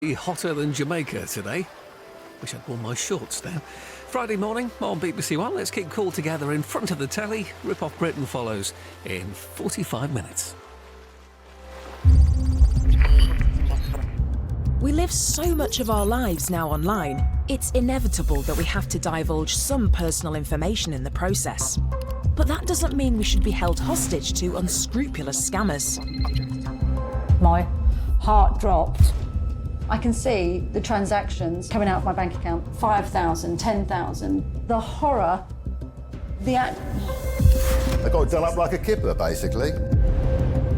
Hotter than Jamaica today. Wish I'd worn my shorts now. Friday morning on BBC One. Let's keep cool together in front of the telly. Rip Off Britain follows in 45 minutes. We live so much of our lives now online, it's inevitable that we have to divulge some personal information in the process. But that doesn't mean we should be held hostage to unscrupulous scammers. My heart dropped. I can see the transactions coming out of my bank account, 5,000, 10,000. The horror, I got done up like a kipper, basically.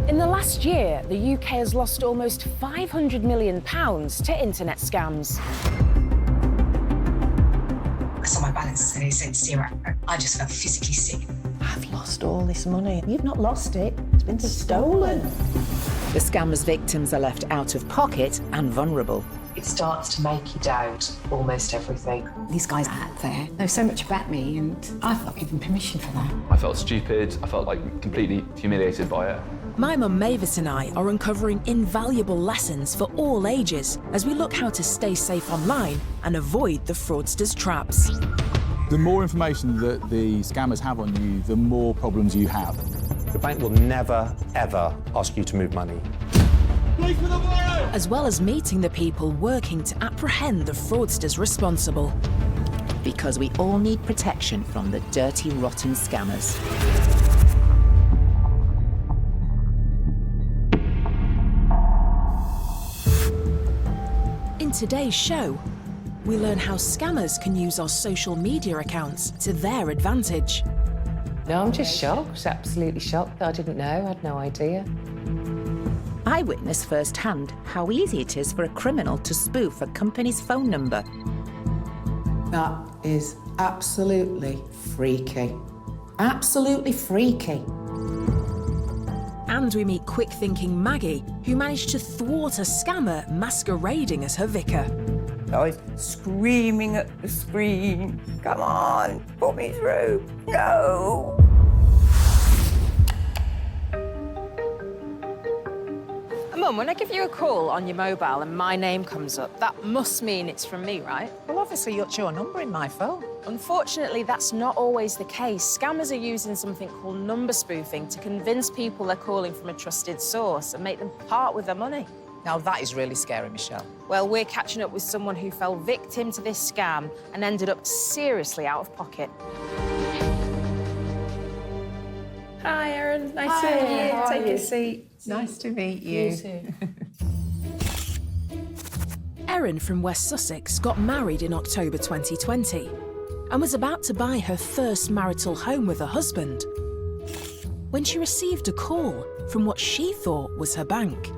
In the last year, the UK has lost almost £500 million to internet scams. I saw my balance and it said zero. I just felt physically sick. I've lost all this money. You've not lost it. It's been stolen. The scammer's victims are left out of pocket and vulnerable. It starts to make you doubt almost everything. These guys out there know so much about me, and I've not given permission for that. I felt stupid. I felt like completely humiliated by it. My mum Mavis and I are uncovering invaluable lessons for all ages as we look how to stay safe online and avoid the fraudsters' traps. The more information that the scammers have on you, the more problems you have. The bank will never, ever ask you to move money. As well as meeting the people working to apprehend the fraudsters responsible. Because we all need protection from the dirty, rotten scammers. In today's show, we learn how scammers can use our social media accounts to their advantage. No, I'm just shocked, absolutely shocked. I didn't know, I had no idea. I witnessed firsthand how easy it is for a criminal to spoof a company's phone number. That is absolutely freaky. Absolutely freaky. And we meet quick-thinking Maggie, who managed to thwart a scammer masquerading as her vicar. I was screaming at the screen, come on, put me through, no! Mum, when I give you a call on your mobile and my name comes up, that must mean it's from me, right? Well, obviously, it's your number in my phone. Unfortunately, that's not always the case. Scammers are using something called number spoofing to convince people they're calling from a trusted source and make them part with their money. Now, that is really scary, Michelle. Well, we're catching up with someone who fell victim to this scam and ended up seriously out of pocket. Hi, Erin. Nice to meet you. Take a seat. Nice to meet you. You too. Erin from West Sussex got married in October 2020 and was about to buy her first marital home with her husband when she received a call from what she thought was her bank.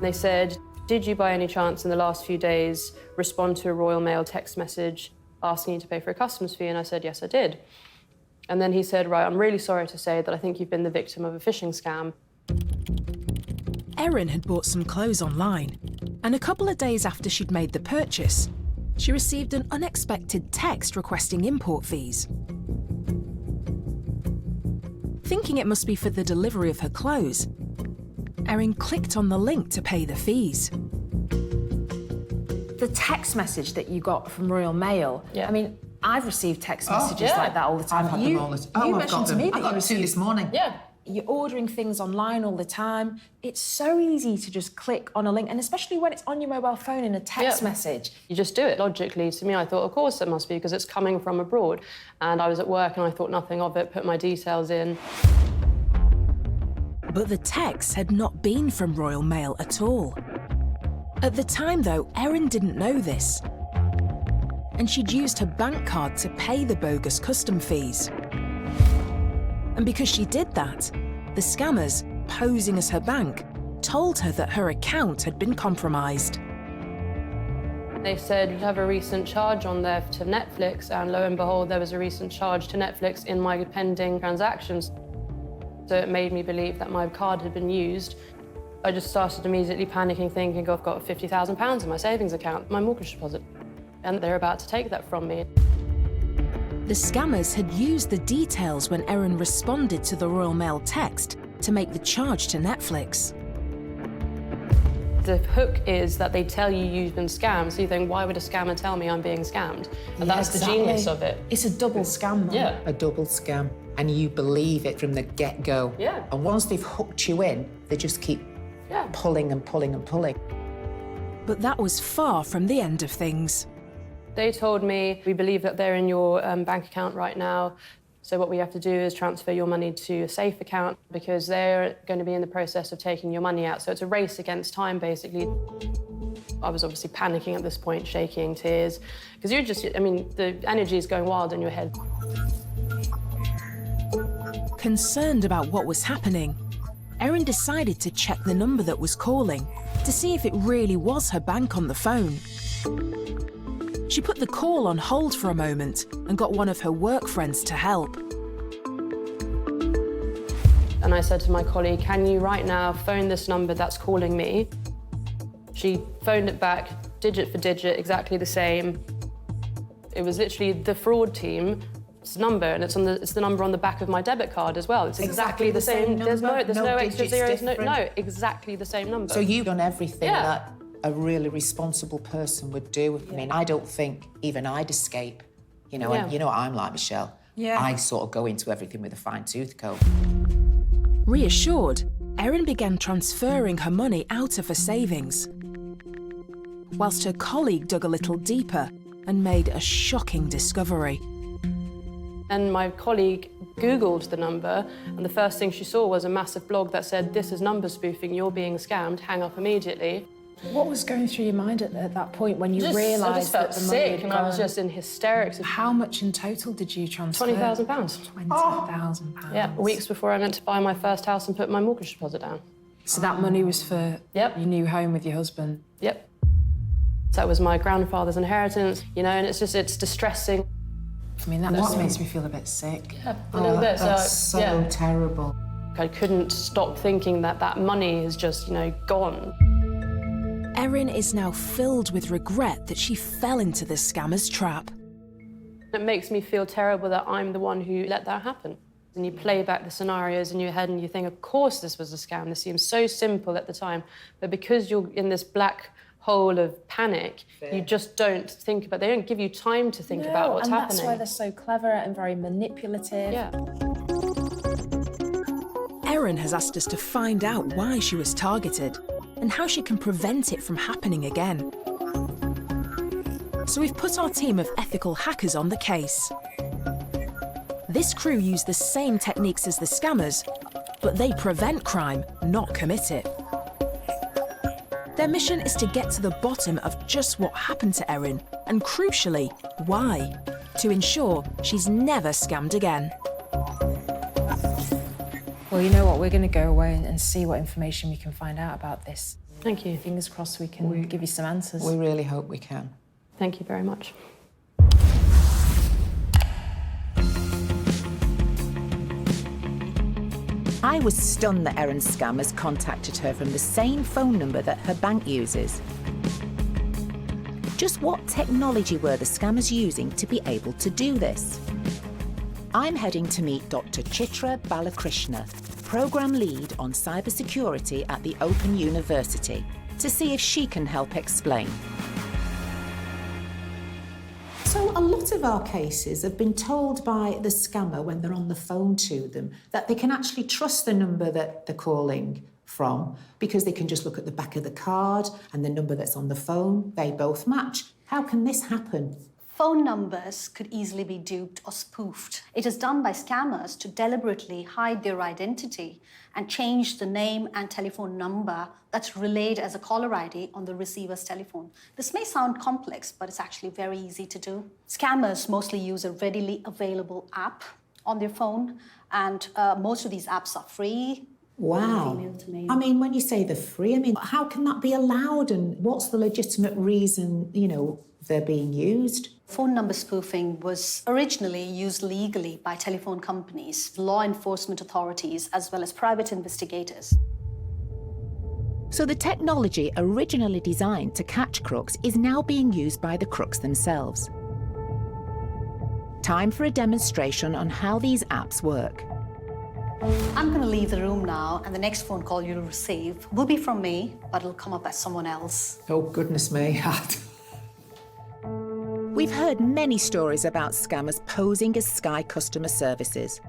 They said, did you by any chance in the last few days respond to a Royal Mail text message asking you to pay for a customs fee? And I said, yes, I did. And then he said, right, I'm really sorry to say that I think you've been the victim of a phishing scam. Erin had bought some clothes online, and a couple of days after she'd made the purchase, she received an unexpected text requesting import fees. Thinking it must be for the delivery of her clothes, Erin clicked on the link to pay the fees. The text message that you got from Royal Mail, I mean, I've received text messages like that all the time. I've had them all the time. You mentioned to me that I got them too this morning. Yeah. You're ordering things online all the time. It's so easy to just click on a link, and especially when it's on your mobile phone in a text message. You just do it. Logically, to me, I thought, of course it must be, because it's coming from abroad. And I was at work and I thought nothing of it, put my details in. But the text had not been from Royal Mail at all. At the time, though, Erin didn't know this. And she'd used her bank card to pay the bogus custom fees. And because she did that, the scammers, posing as her bank, told her that her account had been compromised. They said, you have a recent charge on there to Netflix, and lo and behold, there was a recent charge to Netflix in my pending transactions. So it made me believe that my card had been used. I just started immediately panicking, thinking, I've got £50,000 in my savings account, my mortgage deposit, and they're about to take that from me. The scammers had used the details when Erin responded to the Royal Mail text to make the charge to Netflix. The hook is that they tell you you've been scammed, so you think, why would a scammer tell me I'm being scammed? And that's the genius of it. It's a double scam, man. Yeah. A double scam. And you believe it from the get-go. Yeah. And once they've hooked you in, they just keep pulling and pulling and pulling. But that was far from the end of things. They told me, we believe that they're in your bank account right now, so what we have to do is transfer your money to a safe account because they're going to be in the process of taking your money out. So it's a race against time, basically. I was obviously panicking at this point, shaking, tears, because you're just, I mean, the energy is going wild in your head. Concerned about what was happening, Erin decided to check the number that was calling to see if it really was her bank on the phone. She put the call on hold for a moment and got one of her work friends to help. And I said to my colleague, can you right now phone this number that's calling me? She phoned it back, digit for digit, exactly the same. It was literally the fraud team's number, and it's the number on the back of my debit card as well. It's exactly the same. There's no extra zeros. No, exactly the same number. So you've done everything that a really responsible person would do. I mean, I don't think even I'd escape, you know, and you know what I'm like, Michelle. Yeah. I sort of go into everything with a fine-tooth comb. Reassured, Erin began transferring her money out of her savings, whilst her colleague dug a little deeper and made a shocking discovery. And my colleague Googled the number, and the first thing she saw was a massive blog that said, this is number spoofing, you're being scammed, hang up immediately. What was going through your mind at that point when you realised I just felt that the money sick, had and gone? I was just in hysterics. How much in total did you transfer? £20,000. £20,000. Yeah, weeks before I meant to buy my first house and put my mortgage deposit down. So that money was for your new home with your husband? Yep. So that was my grandfather's inheritance, you know, and it's distressing. I mean, that just makes me feel a bit sick. Yeah, a little bit. That's so terrible. I couldn't stop thinking that that money is just, you know, gone. Erin is now filled with regret that she fell into the scammer's trap. It makes me feel terrible that I'm the one who let that happen. And you play back the scenarios in your head and you think, of course this was a scam. This seems so simple at the time. But because you're in this black hole of panic, you just don't think about, they don't give you time to think about what's happening. That's why they're so clever and very manipulative. Yeah. Erin has asked us to find out why she was targeted and how she can prevent it from happening again. So we've put our team of ethical hackers on the case. This crew use the same techniques as the scammers, but they prevent crime, not commit it. Their mission is to get to the bottom of just what happened to Erin, and crucially, why, to ensure she's never scammed again. Well, you know what? We're going to go away and see what information we can find out about this. Thank you. Fingers crossed we can give you some answers. We really hope we can. Thank you very much. I was stunned that Erin's scammers contacted her from the same phone number that her bank uses. Just what technology were the scammers using to be able to do this? I'm heading to meet Dr. Chitra Balakrishna, Programme Lead on Cybersecurity at the Open University, to see if she can help explain. So a lot of our cases have been told by the scammer when they're on the phone to them that they can actually trust the number that they're calling from because they can just look at the back of the card and the number that's on the phone, they both match. How can this happen? Phone numbers could easily be duped or spoofed. It is done by scammers to deliberately hide their identity and change the name and telephone number that's relayed as a caller ID on the receiver's telephone. This may sound complex, but it's actually very easy to do. Scammers mostly use a readily available app on their phone, and most of these apps are free. Wow. I mean, when you say they're free, I mean, how can that be allowed and what's the legitimate reason, you know, they're being used? Phone number spoofing was originally used legally by telephone companies, law enforcement authorities, as well as private investigators. So the technology originally designed to catch crooks is now being used by the crooks themselves. Time for a demonstration on how these apps work. I'm going to leave the room now, and the next phone call you'll receive will be from me, but it'll come up as someone else. Oh, goodness me. We've heard many stories about scammers posing as Sky customer services.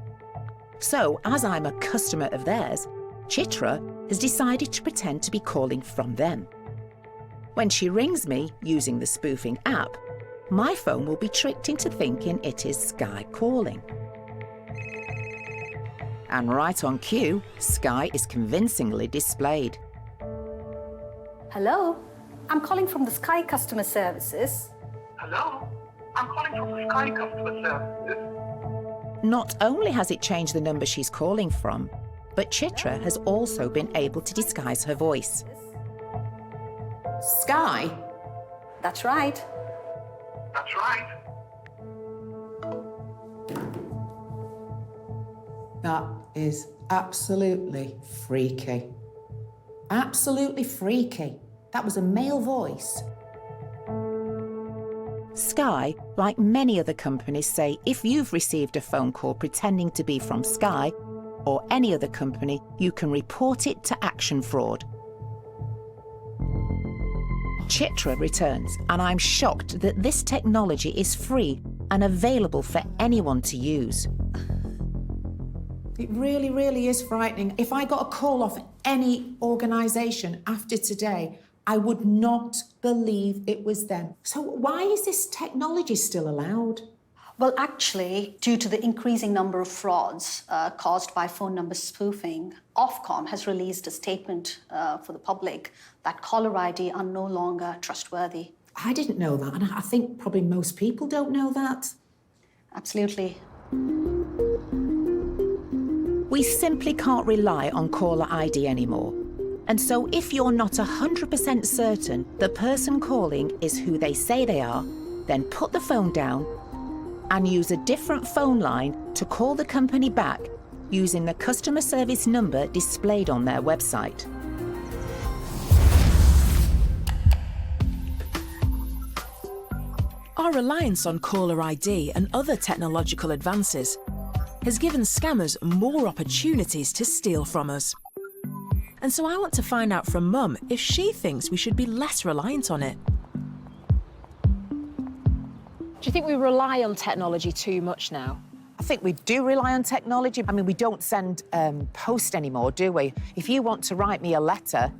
So, as I'm a customer of theirs, Chitra has decided to pretend to be calling from them. When she rings me using the spoofing app, my phone will be tricked into thinking it is Sky calling. And right on cue, Sky is convincingly displayed. Hello? I'm calling from the Sky Customer Services. Hello? I'm calling from the Sky Customer Services. Not only has it changed the number she's calling from, but Chitra has also been able to disguise her voice. Sky? That's right. That's right. That is absolutely freaky. Absolutely freaky. That was a male voice. Sky, like many other companies, say if you've received a phone call pretending to be from Sky or any other company, you can report it to Action Fraud. Chitra returns, and I'm shocked that this technology is free and available for anyone to use. It really, really is frightening. If I got a call off any organisation after today, I would not believe it was them. So why is this technology still allowed? Well, actually, due to the increasing number of frauds caused by phone number spoofing, Ofcom has released a statement for the public that caller ID are no longer trustworthy. I didn't know that, and I think probably most people don't know that. Absolutely. We simply can't rely on caller ID anymore. And so if you're not 100% certain the person calling is who they say they are, then put the phone down and use a different phone line to call the company back using the customer service number displayed on their website. Our reliance on caller ID and other technological advances has given scammers more opportunities to steal from us. And so I want to find out from Mum if she thinks we should be less reliant on it. Do you think we rely on technology too much now? I think we do rely on technology. I mean, we don't send post anymore, do we? If you want to write me a letter,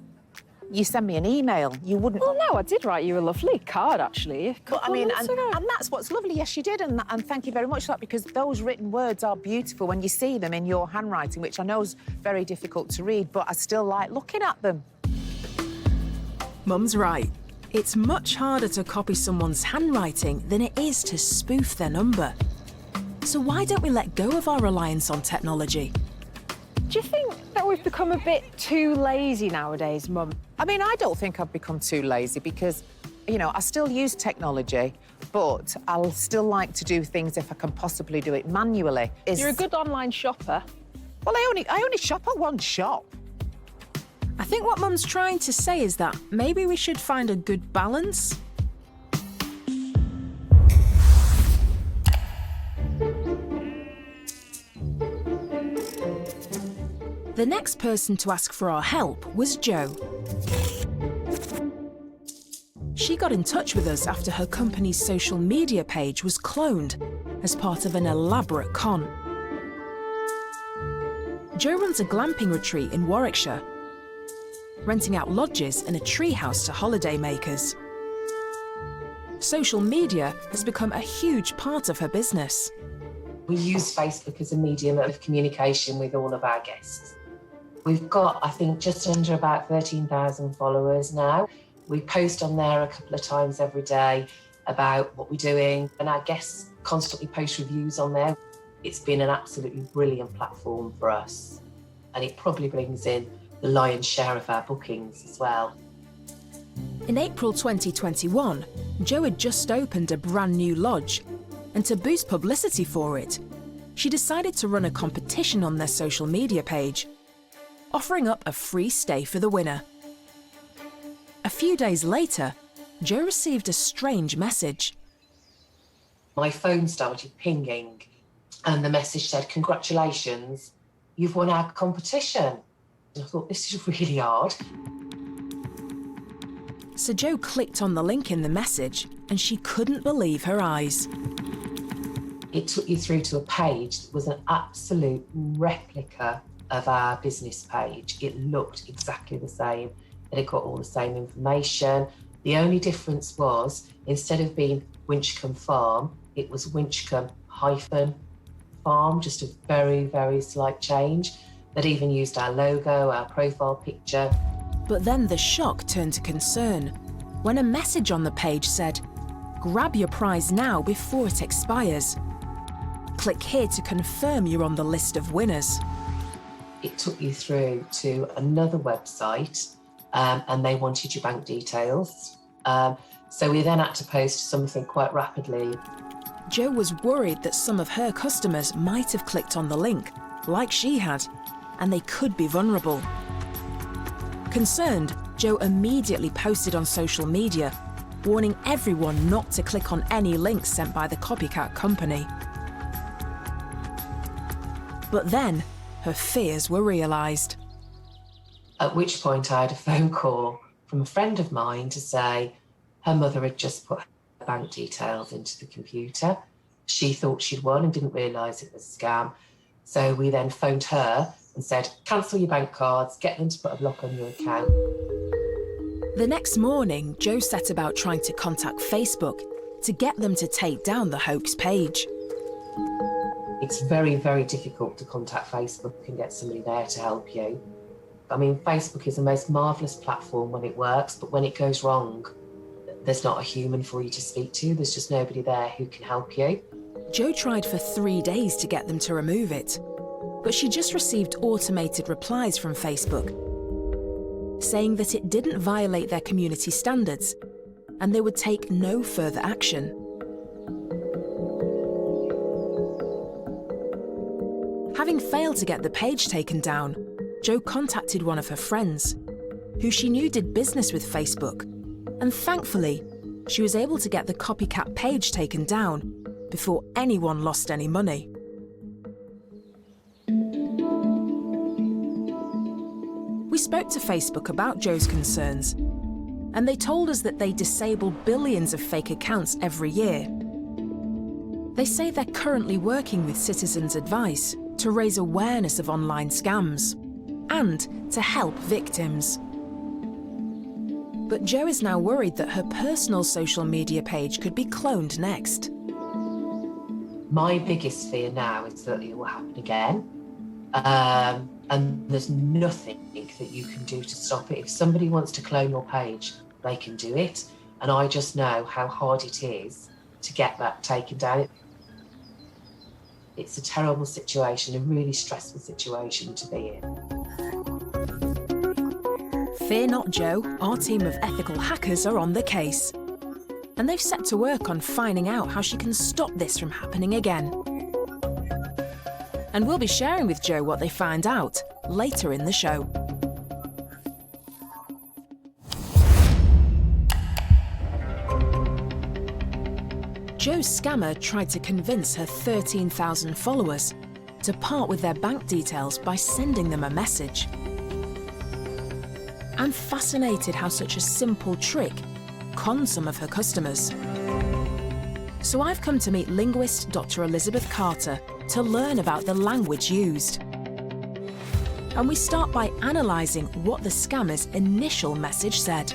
you send me an email. You wouldn't... Well, no, I did write you a lovely card, actually. But, I mean, and that's what's lovely. Yes, you did, and thank you very much for that, because those written words are beautiful when you see them in your handwriting, which I know is very difficult to read, but I still like looking at them. Mum's right. It's much harder to copy someone's handwriting than it is to spoof their number. So why don't we let go of our reliance on technology? Do you think that we've become a bit too lazy nowadays, Mum? I mean, I don't think I've become too lazy because, you know, I still use technology, but I'll still like to do things if I can possibly do it manually. You're a good online shopper. Well, I only shop at one shop. I think what Mum's trying to say is that maybe we should find a good balance. The next person to ask for our help was Jo. She got in touch with us after her company's social media page was cloned as part of an elaborate con. Jo runs a glamping retreat in Warwickshire, renting out lodges and a treehouse to holidaymakers. Social media has become a huge part of her business. We use Facebook as a medium of communication with all of our guests. We've got, I think, just under about 13,000 followers now. We post on there a couple of times every day about what we're doing, and our guests constantly post reviews on there. It's been an absolutely brilliant platform for us, and it probably brings in the lion's share of our bookings as well. In April 2021, Jo had just opened a brand new lodge, and to boost publicity for it, she decided to run a competition on their social media page, offering up a free stay for the winner. A few days later, Jo received a strange message. My phone started pinging, and the message said, "Congratulations, you've won our competition. And I thought, this is really hard. So Jo clicked on the link in the message and she couldn't believe her eyes. It took you through to a page that was an absolute replica of our business page. It looked exactly the same, and it got all the same information. The only difference was, instead of being Winchcombe Farm, it was Winchcombe-Farm, just a very, very slight change. That even used our logo, our profile picture. But then the shock turned to concern when a message on the page said, "Grab your prize now before it expires. Click here to confirm you're on the list of winners." It took you through to another website, and they wanted your bank details. So we then had to post something quite rapidly. Jo was worried that some of her customers might have clicked on the link, like she had, and they could be vulnerable. Concerned, Jo immediately posted on social media, warning everyone not to click on any links sent by the copycat company. But then, her fears were realised. At which point I had a phone call from a friend of mine to say her mother had just put her bank details into the computer. She thought she'd won and didn't realise it was a scam. So we then phoned her and said, cancel your bank cards, get them to put a block on your account. The next morning, Jo set about trying to contact Facebook to get them to take down the hoax page. It's very, very difficult to contact Facebook and get somebody there to help you. I mean, Facebook is the most marvellous platform when it works, but when it goes wrong, there's not a human for you to speak to. There's just nobody there who can help you. Jo tried for 3 days to get them to remove it, but she just received automated replies from Facebook saying that it didn't violate their community standards and they would take no further action. Having failed to get the page taken down, Jo contacted one of her friends, who she knew did business with Facebook, and thankfully, she was able to get the copycat page taken down before anyone lost any money. We spoke to Facebook about Jo's concerns, and they told us that they disable billions of fake accounts every year. They say they're currently working with Citizens Advice to raise awareness of online scams and to help victims. But Jo is now worried that her personal social media page could be cloned next. My biggest fear now is that it will happen again. And there's nothing that you can do to stop it. If somebody wants to clone your page, they can do it. And I just know how hard it is to get that taken down. It's a terrible situation, a really stressful situation to be in. Fear not, Jo. Our team of ethical hackers are on the case. And they've set to work on finding out how she can stop this from happening again. And we'll be sharing with Jo what they find out later in the show. Jo's scammer tried to convince her 13,000 followers to part with their bank details by sending them a message. I'm fascinated how such a simple trick conned some of her customers. So I've come to meet linguist Dr. Elizabeth Carter to learn about the language used. And we start by analysing what the scammer's initial message said.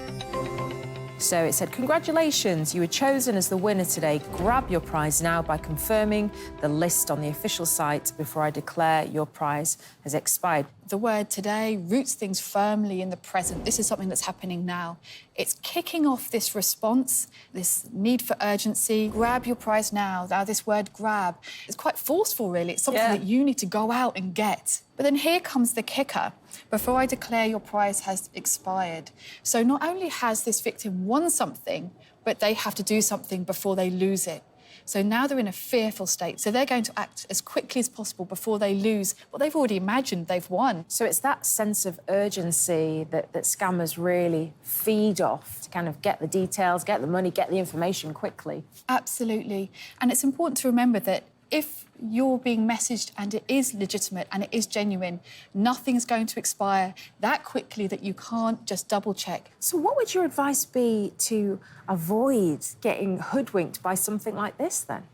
So it said, congratulations, you were chosen as the winner today. Grab your prize now by confirming the list on the official site before I declare your prize has expired. The word today roots things firmly in the present. This is something that's happening now. It's kicking off this response, this need for urgency. Grab your prize now. Now, this word grab is quite forceful, really. It's something that you need to go out and get. But then here comes the kicker. Before I declare your prize has expired. So not only has this victim won something, but they have to do something before they lose it. So now they're in a fearful state. So they're going to act as quickly as possible before they lose what they've already imagined they've won. So it's that sense of urgency that scammers really feed off to kind of get the details, get the money, get the information quickly. Absolutely. And it's important to remember that if you're being messaged and it is legitimate and it is genuine, nothing's going to expire that quickly that you can't just double check. So what would your advice be to avoid getting hoodwinked by something like this then?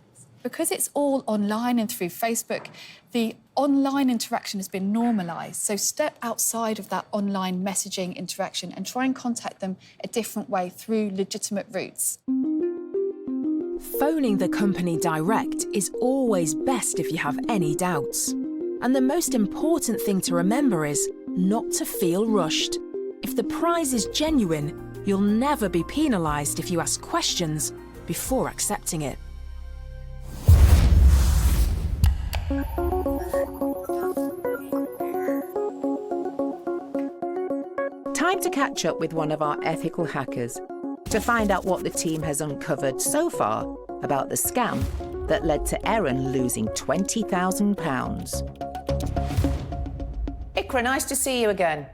Because it's all online and through Facebook, the online interaction has been normalised. So step outside of that online messaging interaction and try and contact them a different way through legitimate routes. Phoning the company direct is always best if you have any doubts. And the most important thing to remember is not to feel rushed. If the prize is genuine, you'll never be penalised if you ask questions before accepting it. Time to catch up with one of our ethical hackers to find out what the team has uncovered so far about the scam that led to Erin losing £20,000. Ikra, nice to see you again.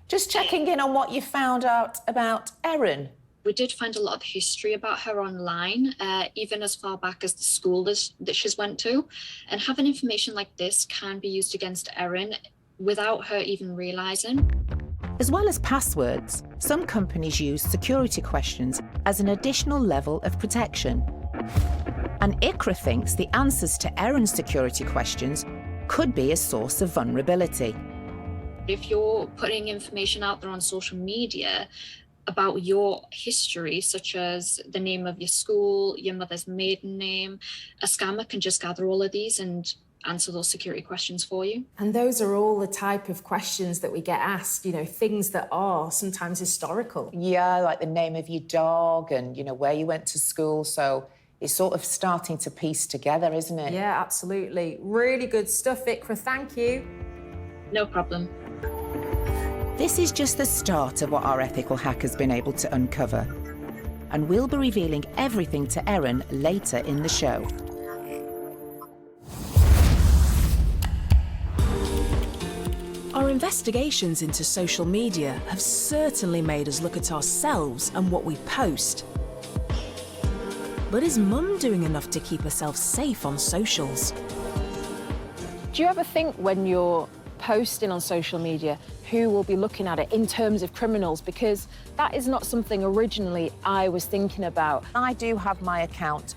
Just checking in on what you found out about Erin. We did find a lot of history about her online, even as far back as the school that she's went to. And having information like this can be used against Erin without her even realising. As well as passwords, some companies use security questions as an additional level of protection. And Ikra thinks the answers to Erin's security questions could be a source of vulnerability. If you're putting information out there on social media about your history, such as the name of your school, your mother's maiden name, a scammer can just gather all of these and answer those security questions for you. And those are all the type of questions that we get asked, you know, things that are sometimes historical. Yeah, like the name of your dog and, you know, where you went to school. So it's sort of starting to piece together, isn't it? Yeah, absolutely. Really good stuff, Ikra. Thank you. No problem. This is just the start of what our ethical hacker's been able to uncover. And we'll be revealing everything to Erin later in the show. Our investigations into social media have certainly made us look at ourselves and what we post. But is Mum doing enough to keep herself safe on socials? Do you ever think when you're posting on social media who will be looking at it in terms of criminals? Because that is not something originally I was thinking about. I do have my account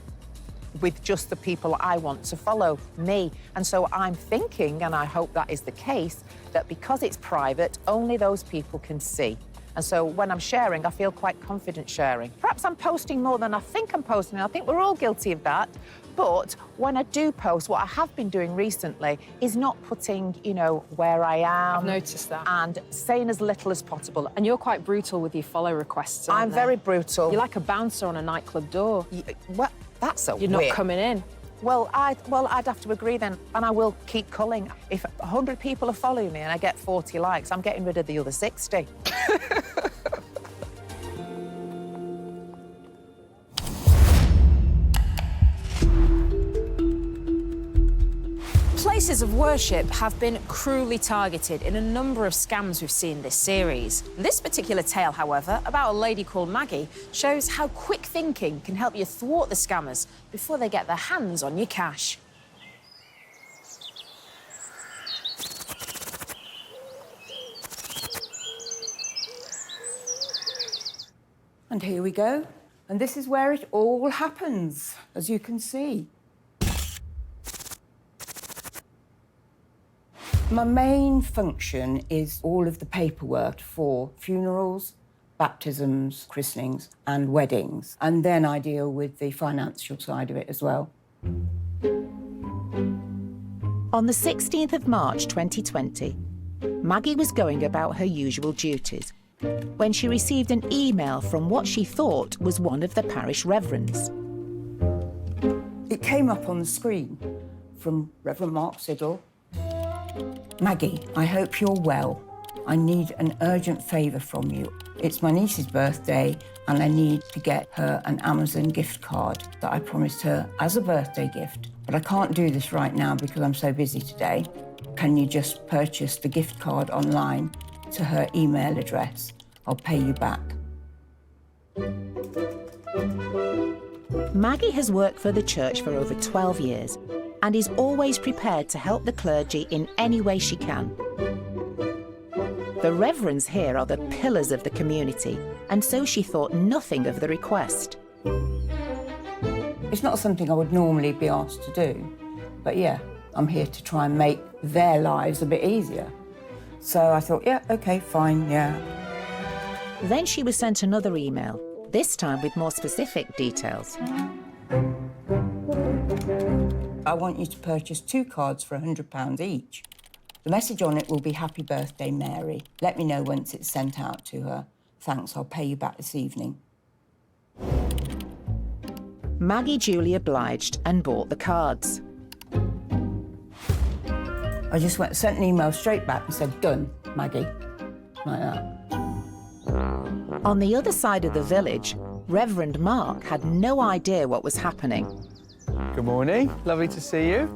with just the people I want to follow me. And so I'm thinking, and I hope that is the case, that because it's private, only those people can see. And so when I'm sharing, I feel quite confident sharing. Perhaps I'm posting more than I think I'm posting. I think we're all guilty of that. But when I do post, what I have been doing recently is not putting, you know, where I am. I've noticed that. And saying as little as possible. And you're quite brutal with your follow requests, aren't I'm you? very brutal. You're like a bouncer on a nightclub door. Well, that's so You're weird. not coming in. Well, I'd have to agree then, and I will keep culling. If 100 people are following me and I get 40 likes, I'm getting rid of the other 60. Places of worship have been cruelly targeted in a number of scams we've seen this series. This particular tale, however, about a lady called Maggie, shows how quick thinking can help you thwart the scammers before they get their hands on your cash. And here we go. And this is where it all happens, as you can see. My main function is all of the paperwork for funerals, baptisms, christenings, and weddings. And then I deal with the financial side of it as well. On the 16th of March 2020, Maggie was going about her usual duties when she received an email from what she thought was one of the parish reverends. It came up on the screen from Reverend Mark Siddle. Maggie, I hope you're well. I need an urgent favour from you. It's my niece's birthday and I need to get her an Amazon gift card that I promised her as a birthday gift. But I can't do this right now because I'm so busy today. Can you just purchase the gift card online to her email address? I'll pay you back. Maggie has worked for the church for over 12 years and is always prepared to help the clergy in any way she can. The reverends here are the pillars of the community, and so she thought nothing of the request. It's not something I would normally be asked to do, but yeah, I'm here to try and make their lives a bit easier. So I thought, yeah, okay, fine, yeah. Then she was sent another email, this time with more specific details. I want you to purchase 2 cards for £100 each. The message on it will be Happy Birthday, Mary. Let me know once it's sent out to her. Thanks, I'll pay you back this evening. Maggie duly obliged and bought the cards. I just sent an email straight back and said, done, Maggie. Like that. On the other side of the village, Reverend Mark had no idea what was happening. Good morning, lovely to see you.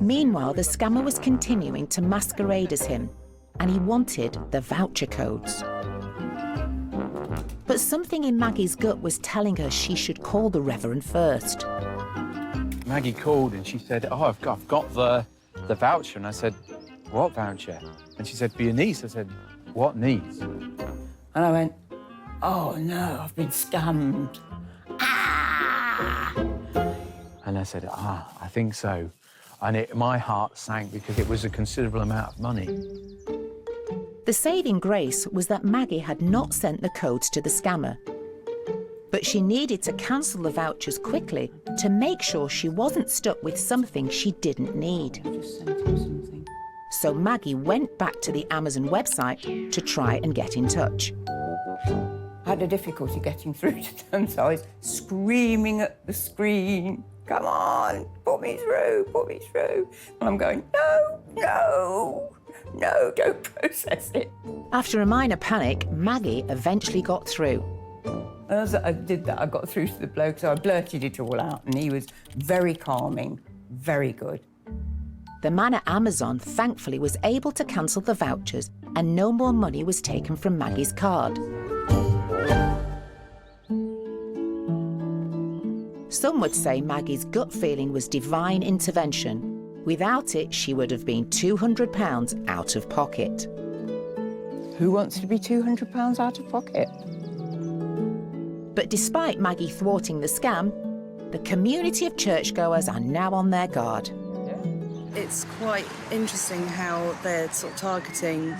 Meanwhile, the scammer was continuing to masquerade as him, and he wanted the voucher codes. But something in Maggie's gut was telling her she should call the Reverend first. Maggie called and she said, oh, I've got the voucher. And I said, what voucher? And she said, for your niece. I said, what niece? And I went, oh no, I've been scammed. And I said, I think so. And my heart sank because it was a considerable amount of money. The saving grace was that Maggie had not sent the codes to the scammer. But she needed to cancel the vouchers quickly to make sure she wasn't stuck with something she didn't need. So Maggie went back to the Amazon website to try and get in touch. I had a difficulty getting through to them, so I was screaming at the screen, come on, put me through, put me through. And I'm going, no, no, no, don't process it. After a minor panic, Maggie eventually got through. As I did that, I got through to the bloke, so I blurted it all out, and he was very calming, very good. The man at Amazon thankfully was able to cancel the vouchers, and no more money was taken from Maggie's card. Some would say Maggie's gut feeling was divine intervention. Without it, she would have been £200 out of pocket. Who wants to be £200 out of pocket? But despite Maggie thwarting the scam, the community of churchgoers are now on their guard. It's quite interesting how they're sort of targeting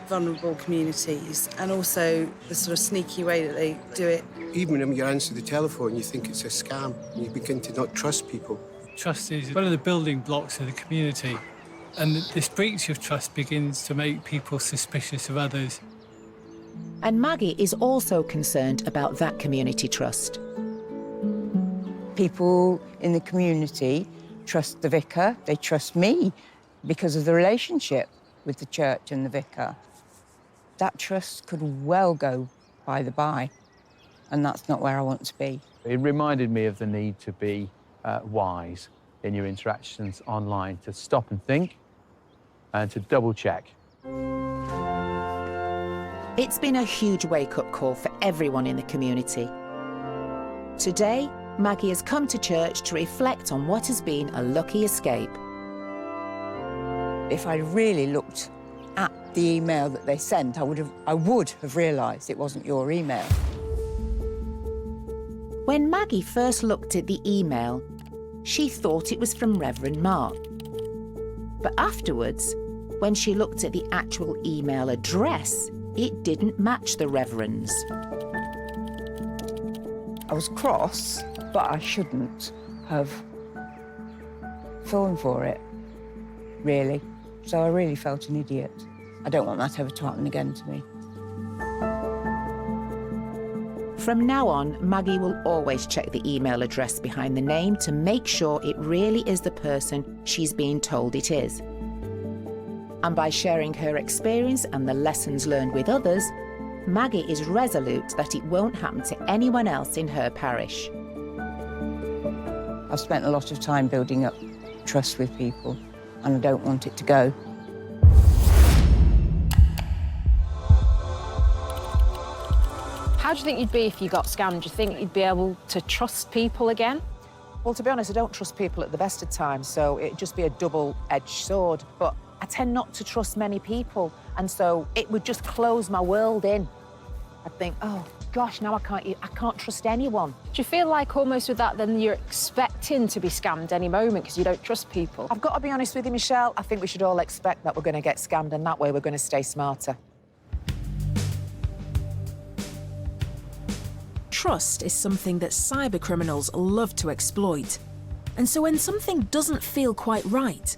vulnerable communities and also the sort of sneaky way that they do it. Even when you answer the telephone, you think it's a scam and you begin to not trust people. Trust is one of the building blocks of the community, and this breach of trust begins to make people suspicious of others. And Maggie is also concerned about that community trust. People in the community trust the vicar, they trust me because of the relationship with the church and the vicar. That trust could well go by the by, and that's not where I want to be. It reminded me of the need to be wise in your interactions online, to stop and think and to double check. It's been a huge wake-up call for everyone in the community. Today, Maggie has come to church to reflect on what has been a lucky escape. If I really looked at the email that they sent, I would have realised it wasn't your email. When Maggie first looked at the email, she thought it was from Reverend Mark. But afterwards, when she looked at the actual email address, it didn't match the Reverend's. I was cross, but I shouldn't have fallen for it, really. So I really felt an idiot. I don't want that ever to happen again to me. From now on, Maggie will always check the email address behind the name to make sure it really is the person she's being told it is. And by sharing her experience and the lessons learned with others, Maggie is resolute that it won't happen to anyone else in her parish. I've spent a lot of time building up trust with people, and I don't want it to go. How do you think you'd be if you got scammed? Do you think you'd be able to trust people again? Well, to be honest, I don't trust people at the best of times, so it'd just be a double-edged sword. But I tend not to trust many people, and so it would just close my world in. I'd think, oh, gosh, now I can't trust anyone. Do you feel like almost with that, then you're expecting to be scammed any moment because you don't trust people? I've got to be honest with you, Michelle, I think we should all expect that we're going to get scammed, and that way we're going to stay smarter. Trust is something that cybercriminals love to exploit. And so when something doesn't feel quite right,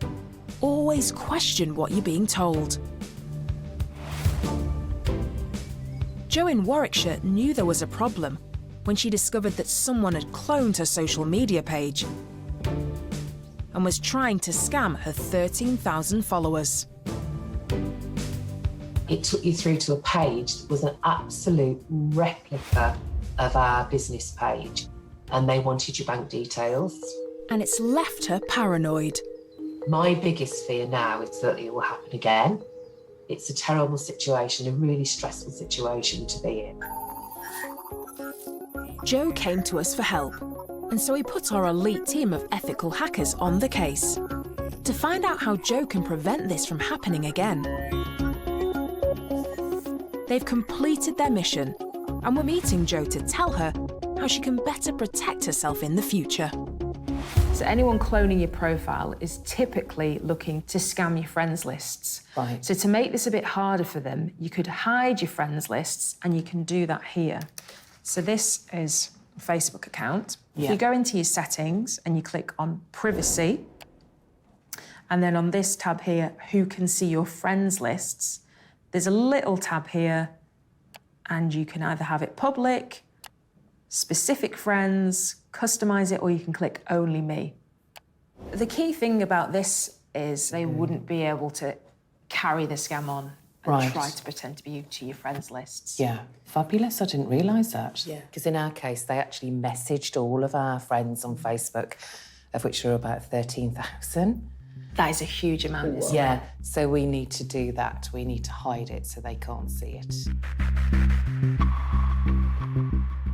always question what you're being told. Jo in Warwickshire knew there was a problem when she discovered that someone had cloned her social media page and was trying to scam her 13,000 followers. It took you through to a page that was an absolute replica of our business page, and they wanted your bank details. And it's left her paranoid. My biggest fear now is that it will happen again. It's a terrible situation, a really stressful situation to be in. Jo came to us for help, and so we put our elite team of ethical hackers on the case to find out how Jo can prevent this from happening again. They've completed their mission, and we're meeting Jo to tell her how she can better protect herself in the future. So anyone cloning your profile is typically looking to scam your friends lists. Right. So to make this a bit harder for them, you could hide your friends lists, and you can do that here. So this is a Facebook account. Yeah. If you go into your settings and you click on privacy, and then on this tab here, who can see your friends lists, there's a little tab here, and you can either have it public, specific friends, customize it, or you can click only me. The key thing about this is they wouldn't be able to carry the scam on and try to pretend to be you to your friends' lists. Yeah, fabulous. I didn't realise that. Yeah. Because in our case, they actually messaged all of our friends on Facebook, of which there were about 13,000. That is a huge amount, isn't it? Yeah, so we need to do that. We need to hide it so they can't see it.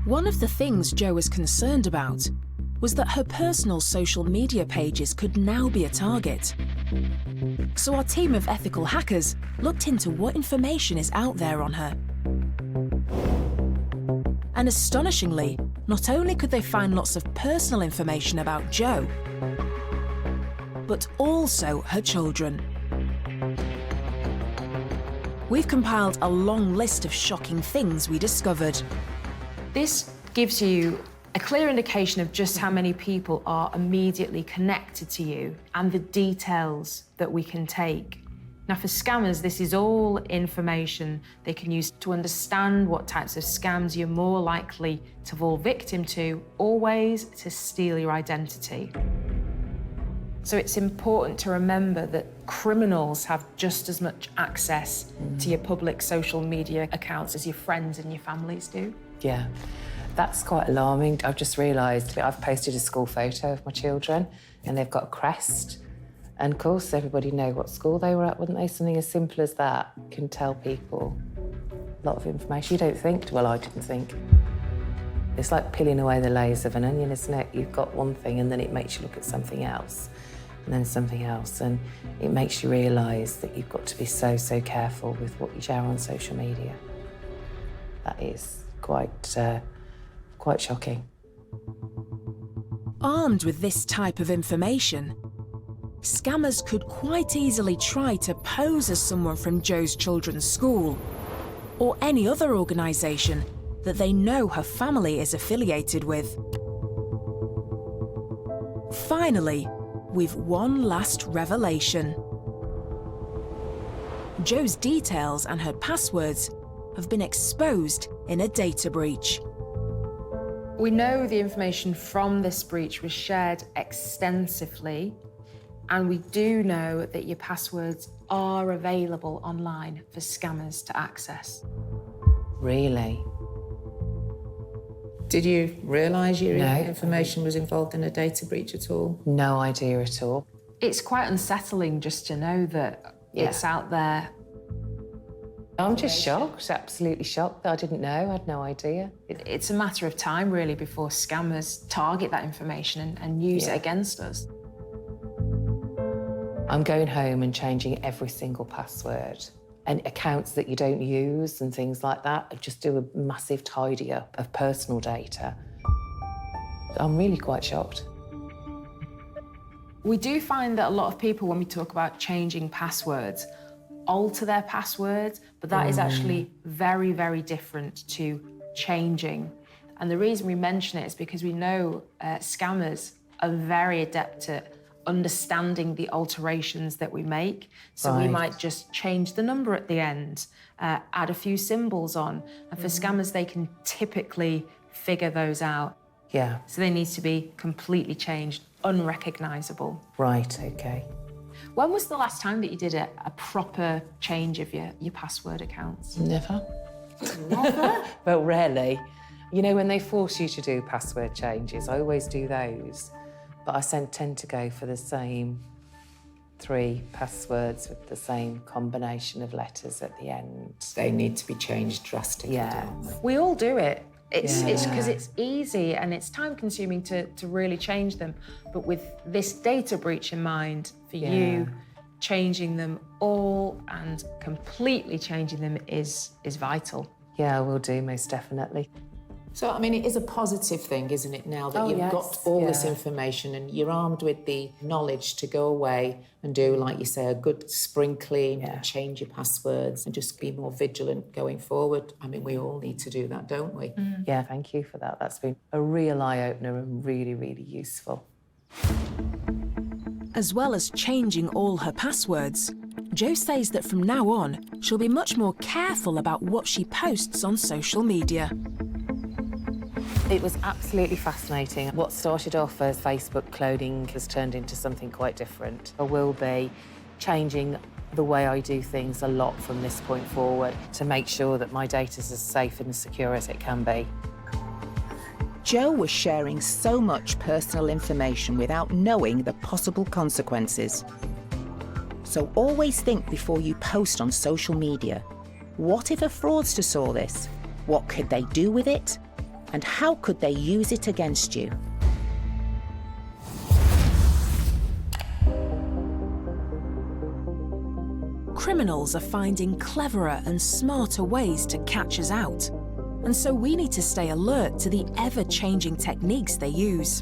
One of the things Jo was concerned about was that her personal social media pages could now be a target. So our team of ethical hackers looked into what information is out there on her. And astonishingly, not only could they find lots of personal information about Jo, but also her children. We've compiled a long list of shocking things we discovered. This gives you a clear indication of just how many people are immediately connected to you and the details that we can take. Now, for scammers, this is all information they can use to understand what types of scams you're more likely to fall victim to, always to steal your identity. So it's important to remember that criminals have just as much access to your public social media accounts as your friends and your families do. Yeah, that's quite alarming. I've just realised that I've posted a school photo of my children and they've got a crest. And of course, everybody know what school they were at, wouldn't they? Something as simple as that can tell people a lot of information. You don't think, well, I didn't think. It's like peeling away the layers of an onion, isn't it? You've got one thing and then it makes you look at something else and then something else. And it makes you realise that you've got to be so, so careful with what you share on social media. That is quite shocking. Armed with this type of information, scammers could quite easily try to pose as someone from Jo's children's school or any other organisation that they know her family is affiliated with. Finally, we've one last revelation. Jo's details and her passwords have been exposed in a data breach. We know the information from this breach was shared extensively, and we do know that your passwords are available online for scammers to access. Really? Did you realise your information was involved in a data breach at all? No idea at all. It's quite unsettling just to know that it's out there I'm just shocked, absolutely shocked that I didn't know, I had no idea. It's a matter of time, really, before scammers target that information and use it against us. I'm going home and changing every single password and accounts that you don't use and things like that. I just do a massive tidy up of personal data. I'm really quite shocked. We do find that a lot of people, when we talk about changing passwords, alter their passwords, but that is actually very, very different to changing. And the reason we mention it is because we know scammers are very adept at understanding the alterations that we make. So we might just change the number at the end, add a few symbols on. And for scammers, they can typically figure those out. Yeah. So they need to be completely changed, unrecognisable. Right, OK. When was the last time that you did a proper change of your password accounts? Never. Never? Well, rarely. You know, when they force you to do password changes, I always do those. But I tend to go for the same 3 passwords with the same combination of letters at the end. They need to be changed drastically. Yeah. We all do it. It's because it's easy and it's time-consuming to really change them. But with this data breach in mind, for you, changing them all and completely changing them is vital. Yeah, I will do, most definitely. So, I mean, it is a positive thing, isn't it, now that Oh, you've yes, got all this yeah. information and you're armed with the knowledge to go away and do, like you say, a good spring clean and change your passwords and just be more vigilant going forward. I mean, we all need to do that, don't we? Yeah, thank you for that. That's been a real eye-opener and really, really useful. As well as changing all her passwords, Jo says that from now on, she'll be much more careful about what she posts on social media. It was absolutely fascinating. What started off as Facebook cloning has turned into something quite different. I will be changing the way I do things a lot from this point forward to make sure that my data is as safe and as secure as it can be. Jo was sharing so much personal information without knowing the possible consequences. So always think before you post on social media. What if a fraudster saw this? What could they do with it? And how could they use it against you? Criminals are finding cleverer and smarter ways to catch us out. And so we need to stay alert to the ever-changing techniques they use.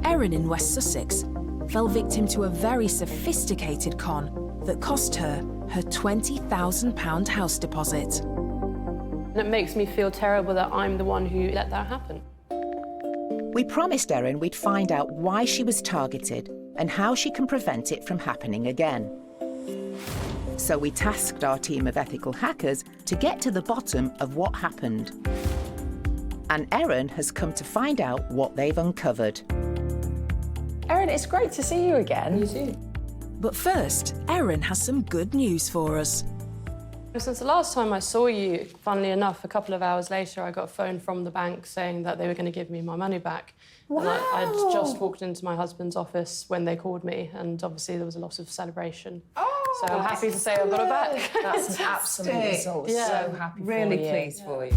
Erin in West Sussex fell victim to a very sophisticated con that cost her £20,000 house deposit. And it makes me feel terrible that I'm the one who let that happen. We promised Erin we'd find out why she was targeted and how she can prevent it from happening again. So we tasked our team of ethical hackers to get to the bottom of what happened. And Erin has come to find out what they've uncovered. Erin, it's great to see you again. You too. But first, Erin has some good news for us. Since the last time I saw you, funnily enough, a couple of hours later, I got a phone from the bank saying that they were going to give me my money back. Wow. And I'd just walked into my husband's office when they called me, and obviously there was a lot of celebration. So I'm happy to say I've got it back. That's an absolute result. Yeah. So happy Really for you. pleased for you.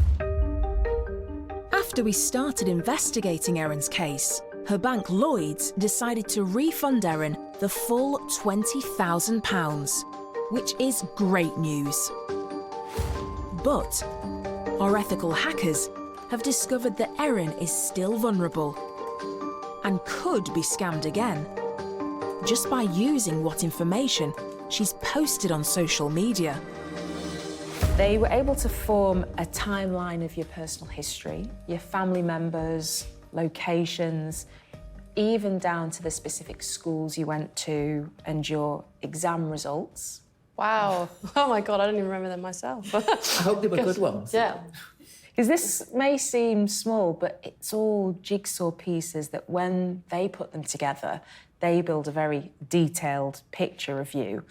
After we started investigating Erin's case, her bank Lloyds decided to refund Erin the full £20,000, which is great news. But our ethical hackers have discovered that Erin is still vulnerable and could be scammed again just by using what information she's posted on social media. They were able to form a timeline of your personal history, your family members, locations, even down to the specific schools you went to and your exam results. Wow. Oh my God, I don't even remember them myself. I hope they were good ones. Yeah. Because this may seem small, but it's all jigsaw pieces that when they put them together, they build a very detailed picture of you.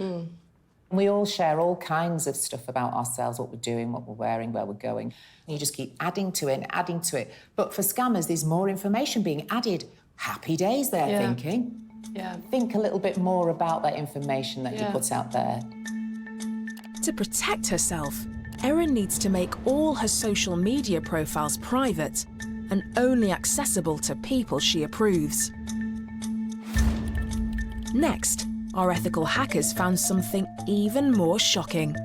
We all share all kinds of stuff about ourselves, what we're doing, what we're wearing, where we're going. And you just keep adding to it and adding to it. But for scammers, there's more information being added. Happy days, they're thinking. Yeah. Think a little bit more about that information that you put out there. To protect herself, Erin needs to make all her social media profiles private and only accessible to people she approves. Next, our ethical hackers found something even more shocking.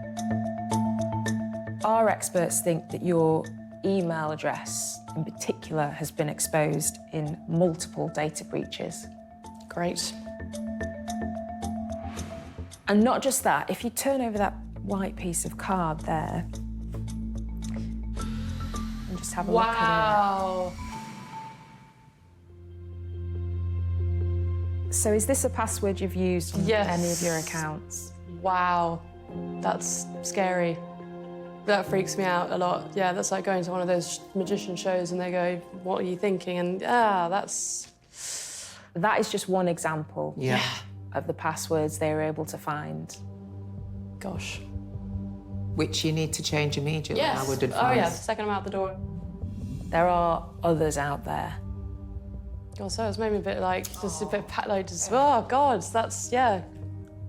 Our experts think that your email address in particular has been exposed in multiple data breaches. Great. And not just that, if you turn over that white piece of card there and just have a look at Wow. it. So is this a password you've used on Yes. any of your accounts? Wow. That's scary. That freaks me out a lot. Yeah, that's like going to one of those magician shows and they go, what are you thinking? And that is just one example of the passwords they were able to find. Gosh. Which you need to change immediately, Yes. I would advise. Oh yeah, the second I'm out the door. There are others out there. God, so it's made me a bit like, just a bit oh God, that's, yeah.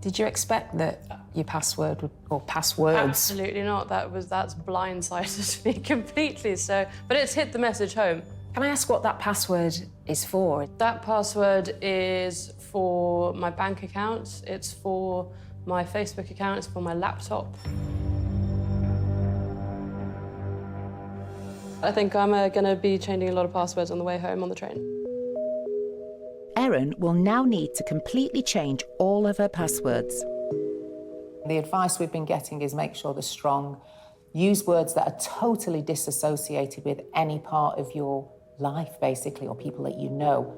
Did you expect that your password would, or passwords? Absolutely not. That's blindsided me completely. So, but it's hit the message home. Can I ask what that password is for? That password is for my bank account. It's for my Facebook account. It's for my laptop. I think I'm going to be changing a lot of passwords on the way home on the train. Erin will now need to completely change all of her passwords. The advice we've been getting is make sure they're strong. Use words that are totally disassociated with any part of your life, basically, or people that you know.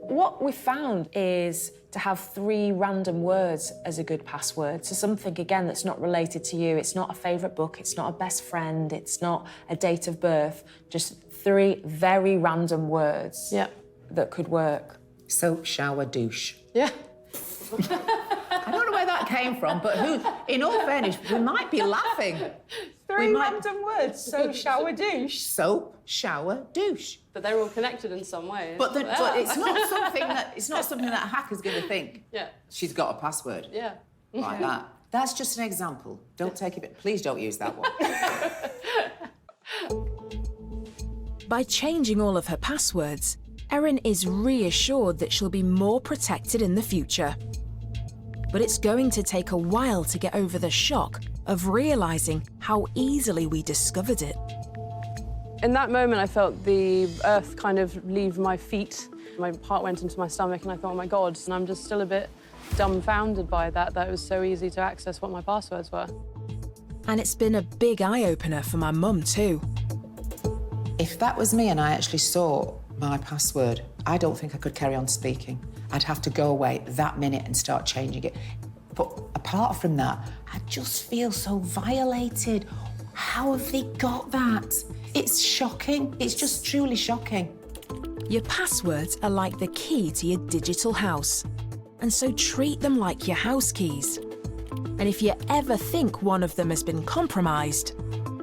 What we found is to have 3 random words as a good password. So something, again, that's not related to you. It's not a favourite book. It's not a best friend. It's not a date of birth. Just 3 very random words that could work. Soap, shower, douche. Yeah. I don't know where that came from, but in all fairness, we might be laughing. 3 random words, soap, shower, douche. Soap, shower, douche. But they're all connected in some way. But it's not something that a hacker's going to think. Yeah. She's got a password. Yeah. Like that. That's just an example. Don't take it. Please don't use that one. By changing all of her passwords, Erin is reassured that she'll be more protected in the future. But it's going to take a while to get over the shock of realising how easily we discovered it. In that moment, I felt the earth kind of leave my feet. My heart went into my stomach and I thought, oh my God, and I'm just still a bit dumbfounded by that it was so easy to access what my passwords were. And it's been a big eye-opener for my mum too. If that was me and I actually saw my password, I don't think I could carry on speaking. I'd have to go away that minute and start changing it. But apart from that, I just feel so violated. How have they got that? It's shocking. It's just truly shocking. Your passwords are like the key to your digital house, and so treat them like your house keys. And if you ever think one of them has been compromised,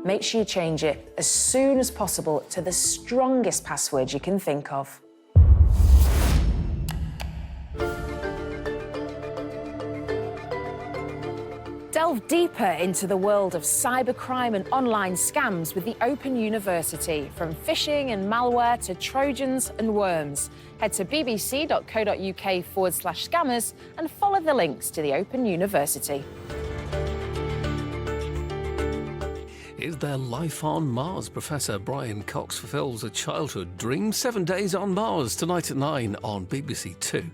make sure you change it as soon as possible to the strongest password you can think of. Delve deeper into the world of cybercrime and online scams with the Open University. From phishing and malware to Trojans and worms. Head to bbc.co.uk/scammers and follow the links to the Open University. Is there life on Mars? Professor Brian Cox fulfills a childhood dream. 7 Days on Mars, tonight at 9 on BBC Two.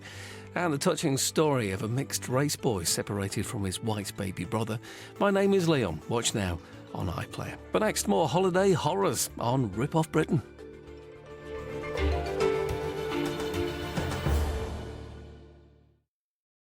And the touching story of a mixed-race boy separated from his white baby brother. My name is Leon. Watch now on iPlayer. But next, more holiday horrors on Rip Off Britain.